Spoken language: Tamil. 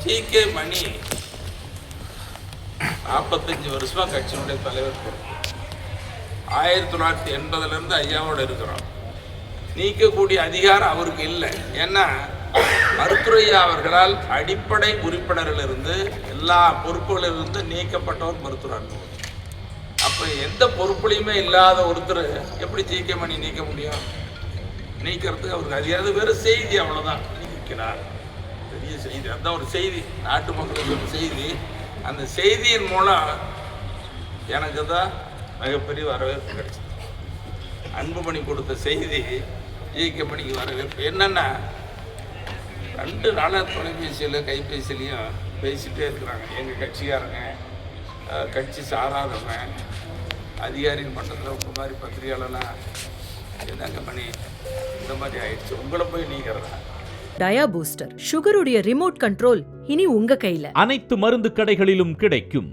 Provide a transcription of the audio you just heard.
டி.கே. மணி 45 வருஷமா கட்சியினுடைய தலைவர் பொறுப்பு. 1980 ஐயாவோட இருக்கிறோம். நீக்கக்கூடிய அதிகாரம் அவருக்கு இல்லை. ஏன்னா மருத்துவரையா அவர்களால் அடிப்படை உறுப்பினரிலிருந்து எல்லா பொறுப்புகளிலிருந்து நீக்கப்பட்டவர் மருத்துவர். அப்போ எந்த பொறுப்புலையுமே இல்லாத ஒருத்தர் எப்படி டி.கே. மணி நீக்க முடியும்? நீக்கிறதுக்கு அவருக்கு அதிகாரம் வெறும் செய்தி, அவ்வளோதான். நீக்கிறார், பெரிய செய்தி. அதுதான் ஒரு செய்தி, நாட்டு மக்களுக்கு ஒரு செய்தி. அந்த செய்தியின் மூலம் எனக்கு தான் மிகப்பெரிய வரவேற்பு கிடைச்சது. அன்புமணி கொடுத்த செய்தி டி.கே. மணிக்கு வரவேற்பு. என்னென்னா 2 நாளாக தொலைபேசியில் கைபேசியிலையும் பேசிகிட்டே இருக்கிறாங்க. எங்கள் கட்சிக்காரங்க, கட்சி சாராதவங்க, அதிகாரியின் மட்டத்தில் உங்கள் மாதிரி பத்திரிகையாளர்லாம் என்னங்க மணி இந்த மாதிரி ஆயிடுச்சு, உங்களை போய் நீக்கிறதா? டயா பூஸ்டர் சுகருடைய ரிமோட் கண்ட்ரோல் இனி உங்க கையில. அனைத்து மருந்து கடைகளிலும் கிடைக்கும்.